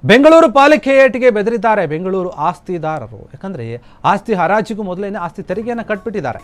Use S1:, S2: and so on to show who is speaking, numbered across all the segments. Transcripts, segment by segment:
S1: ಬೆಂಗಳೂರು ಪಾಲಿಕೆ ಏಟಿಗೆ ಬೆದರಿದ್ದಾರೆ ಬೆಂಗಳೂರು ಆಸ್ತಿದಾರರು. ಯಾಕಂದ್ರೆ ಆಸ್ತಿ ಹರಾಜಿಗೂ ಮೊದಲೇನೆ ಆಸ್ತಿ ತೆರಿಗೆಯನ್ನು ಕಟ್ಬಿಟ್ಟಿದ್ದಾರೆ.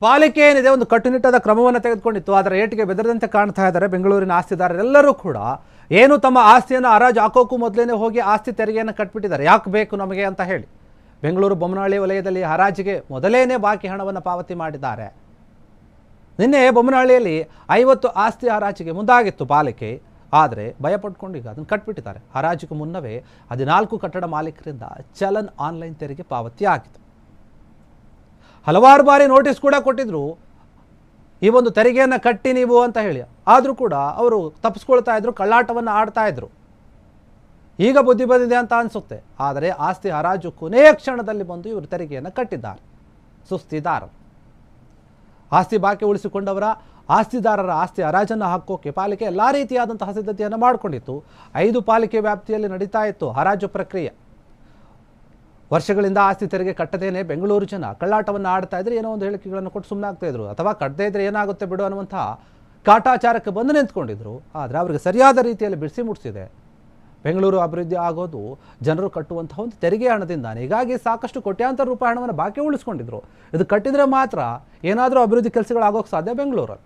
S1: ಪಾಲಿಕೆ ಏನಿದೆ ಒಂದು ಕಟ್ಟುನಿಟ್ಟಾದ ಕ್ರಮವನ್ನು ತೆಗೆದುಕೊಂಡಿತ್ತು. ಅದರ ಏಟಿಗೆ ಬೆದರದಂತೆ ಕಾಣ್ತಾ ಇದ್ದಾರೆ ಬೆಂಗಳೂರಿನ ಆಸ್ತಿದಾರರೆಲ್ಲರೂ ಕೂಡ. ಏನು ತಮ್ಮ ಆಸ್ತಿಯನ್ನು ಹರಾಜು ಹಾಕೋಕ್ಕೂ ಮೊದಲೇನೆ ಹೋಗಿ ಆಸ್ತಿ ತೆರಿಗೆಯನ್ನು ಕಟ್ಬಿಟ್ಟಿದ್ದಾರೆ. ಯಾಕೆ ಬೇಕು ನಮಗೆ ಅಂತ ಹೇಳಿ ಬೆಂಗಳೂರು ಬೊಮ್ಮನಹಳ್ಳಿ ವಲಯದಲ್ಲಿ ಹರಾಜಿಗೆ ಮೊದಲೇನೆ ಬಾಕಿ ಹಣವನ್ನು ಪಾವತಿ ಮಾಡಿದ್ದಾರೆ. ನಿನ್ನೆ ಬೊಮ್ಮನಹಳ್ಳಿಯಲ್ಲಿ 50 ಆಸ್ತಿ ಹರಾಜಿಗೆ ಮುಂದಾಗಿತ್ತು ಪಾಲಿಕೆ. ಆದರೆ ಭಯಪಟ್ಕೊಂಡು ಈಗ ಅದನ್ನು ಕಟ್ಬಿಟ್ಟಿದ್ದಾರೆ. ಹರಾಜಿಗೂ ಮುನ್ನವೇ 14 ಕಟ್ಟಡ ಮಾಲೀಕರಿಂದ ಚಲನ್ ಆನ್ಲೈನ್ ತೆರಿಗೆ ಪಾವತಿ ಆಗಿತ್ತು. ಹಲವಾರು ಬಾರಿ ನೋಟಿಸ್ ಕೂಡ ಕೊಟ್ಟಿದ್ರು, ಈ ಒಂದು ತೆರಿಗೆಯನ್ನು ಕಟ್ಟಿ ನೀವು ಅಂತ ಹೇಳಿ. ಆದರೂ ಕೂಡ ಅವರು ತಪ್ಪಿಸ್ಕೊಳ್ತಾ ಇದ್ರು, ಕಳ್ಳಾಟವನ್ನು ಆಡ್ತಾ ಇದ್ರು. ಈಗ ಬುದ್ಧಿ ಬಂದಿದೆ ಅಂತ ಅನಿಸುತ್ತೆ. ಆದರೆ ಆಸ್ತಿ ಹರಾಜು ಕೊನೆಯ ಕ್ಷಣದಲ್ಲಿ ಬಂದು ಇವರು ತೆರಿಗೆಯನ್ನು ಕಟ್ಟಿದ್ದಾರೆ. ಸುಸ್ತಿದಾರರು ಆಸ್ತಿ ಬಾಕಿ ಉಳಿಸಿಕೊಂಡವರ ಆಸ್ತಿದಾರರ ಆಸ್ತಿ ಹರಾಜನ್ನು ಹಾಕೋಕೆ ಪಾಲಿಕೆ ಎಲ್ಲ ರೀತಿಯಾದಂತಹ ಸಿದ್ಧತೆಯನ್ನು ಮಾಡಿಕೊಂಡಿತ್ತು. 5 ಪಾಲಿಕೆ ವ್ಯಾಪ್ತಿಯಲ್ಲಿ ನಡೀತಾ ಇತ್ತು ಹರಾಜು ಪ್ರಕ್ರಿಯೆ. ವರ್ಷಗಳಿಂದ ಆಸ್ತಿ ತೆರಿಗೆ ಕಟ್ಟದೇನೆ ಬೆಂಗಳೂರು ಜನ ಕಳ್ಳಾಟವನ್ನು ಆಡ್ತಾ ಇದ್ರೆ, ಏನೋ ಒಂದು ಹೇಳಿಕೆಗಳನ್ನು ಕೊಟ್ಟು ಸುಮ್ಮನೆ ಆಗ್ತಾ ಇದ್ರು, ಅಥವಾ ಕಟ್ಟದೇ ಇದ್ರೆ ಏನಾಗುತ್ತೆ ಬಿಡು ಅನ್ನುವಂತಹ ಕಾಟಾಚಾರಕ್ಕೆ ಬಂದು ನಿಂತ್ಕೊಂಡಿದ್ರು. ಆದರೆ ಅವರಿಗೆ ಸರಿಯಾದ ರೀತಿಯಲ್ಲಿ ಬಿಡಿಸಿ ಮುಟ್ಟಿಸಿದೆ. ಬೆಂಗಳೂರು ಅಭಿವೃದ್ಧಿ ಆಗೋದು ಜನರು ಕಟ್ಟುವಂತಹ ಒಂದು ತೆರಿಗೆ ಹಣದಿಂದಾನೆ. ಹೀಗಾಗಿ ಸಾಕಷ್ಟು ಕೋಟ್ಯಾಂತರ ರೂಪಾಯಿ ಹಣವನ್ನು ಬಾಕಿ ಉಳಿಸ್ಕೊಂಡಿದ್ರು. ಇದು ಕಟ್ಟಿದರೆ ಮಾತ್ರ ಏನಾದರೂ ಅಭಿವೃದ್ಧಿ ಕೆಲಸಗಳಾಗೋಕ್ಕೆ ಸಾಧ್ಯ ಬೆಂಗಳೂರಲ್ಲಿ.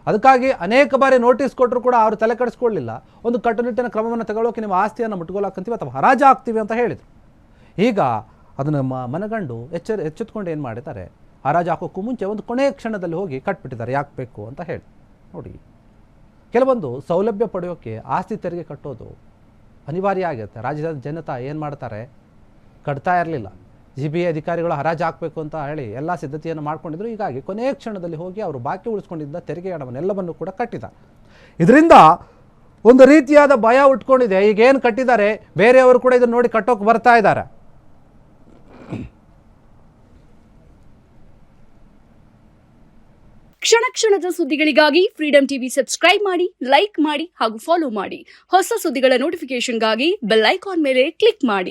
S1: ಅದಕ್ಕಾಗಿ ಅನೇಕ ಬಾರಿ ನೋಟಿಸ್ ಕೊಟ್ಟರು ಕೂಡ ಅವರು ತಲೆ ಕೆಡಿಸ್ಕೊಳ್ಳಿಲ್ಲ. ಒಂದು ಕಟ್ಟುನಿಟ್ಟಿನ ಕ್ರಮವನ್ನು ತಗೊಳ್ಳೋಕೆ ನಿಮ್ಮ ಆಸ್ತಿಯನ್ನು ಮುಟ್ಕೊಳಕ್ಕಂತೀವಿ ಅಥವಾ ಹರಾಜು ಹಾಕ್ತೀವಿ ಅಂತ ಹೇಳಿದರು. ಈಗ ಅದನ್ನು ಮನಗಂಡು ಎಚ್ಚೆತ್ಕೊಂಡು ಏನು ಮಾಡಿದ್ದಾರೆ, ಹರಾಜು ಹಾಕೋಕ್ಕೂ ಮುಂಚೆ ಒಂದು ಕೊನೆಯ ಕ್ಷಣದಲ್ಲಿ ಹೋಗಿ ಕಟ್ಬಿಟ್ಟಿದ್ದಾರೆ. ಯಾಕೆ ಬೇಕು ಅಂತ ಹೇಳಿ ನೋಡಿ. ಕೆಲವೊಂದು ಸೌಲಭ್ಯ ಪಡೆಯೋಕ್ಕೆ ಆಸ್ತಿ ತೆರಿಗೆ ಕಟ್ಟೋದು ಅನಿವಾರ್ಯ ಆಗಿರುತ್ತೆ. ರಾಜ್ಯದ ಜನತಾ ಏನು ಮಾಡ್ತಾರೆ, ಕಟ್ತಾ ಇರಲಿಲ್ಲ. GBA ಅಧಿಕಾರಿಗಳು ಹರಾಜು ಹಾಕಬೇಕು ಅಂತ ಹೇಳಿ ಎಲ್ಲ ಸಿದ್ಧತೆಯನ್ನು ಮಾಡ್ಕೊಂಡಿದ್ರು. ಹೀಗಾಗಿ ಕೊನೆಯ ಕ್ಷಣದಲ್ಲಿ ಹೋಗಿ ಅವರು ಬಾಕಿ ಉಳಿಸ್ಕೊಂಡಿದ್ದ ತೆರಿಗೆ ಹಣವನ್ನೆಲ್ಲವನ್ನು ಕೂಡ ಕಟ್ಟಿದ್ದಾರೆ. ಇದರಿಂದ ಒಂದು ರೀತಿಯಾದ ಭಯ ಉಟ್ಕೊಂಡಿದೆ. ಈಗೇನು ಕಟ್ಟಿದ್ದಾರೆ ಬೇರೆಯವರು ಕೂಡ ಇದನ್ನು ನೋಡಿ ಕಟ್ಟೋಕೆ ಬರ್ತಾ ಇದ್ದಾರೆ.
S2: ಕ್ಷಣ ಕ್ಷಣದ ಸುದ್ದಿಗಳಿಗಾಗಿ ಫ್ರೀಡಂ ಟಿವಿ ಸಬ್ಸ್ಕ್ರೈಬ್ ಮಾಡಿ, ಲೈಕ್ ಮಾಡಿ ಹಾಗೂ ಫಾಲೋ ಮಾಡಿ. ಹೊಸ ಸುದ್ದಿಗಳ ನೋಟಿಫಿಕೇಶನ್ಗಾಗಿ ಬೆಲ್ ಐಕಾನ್ ಮೇಲೆ ಕ್ಲಿಕ್ ಮಾಡಿ.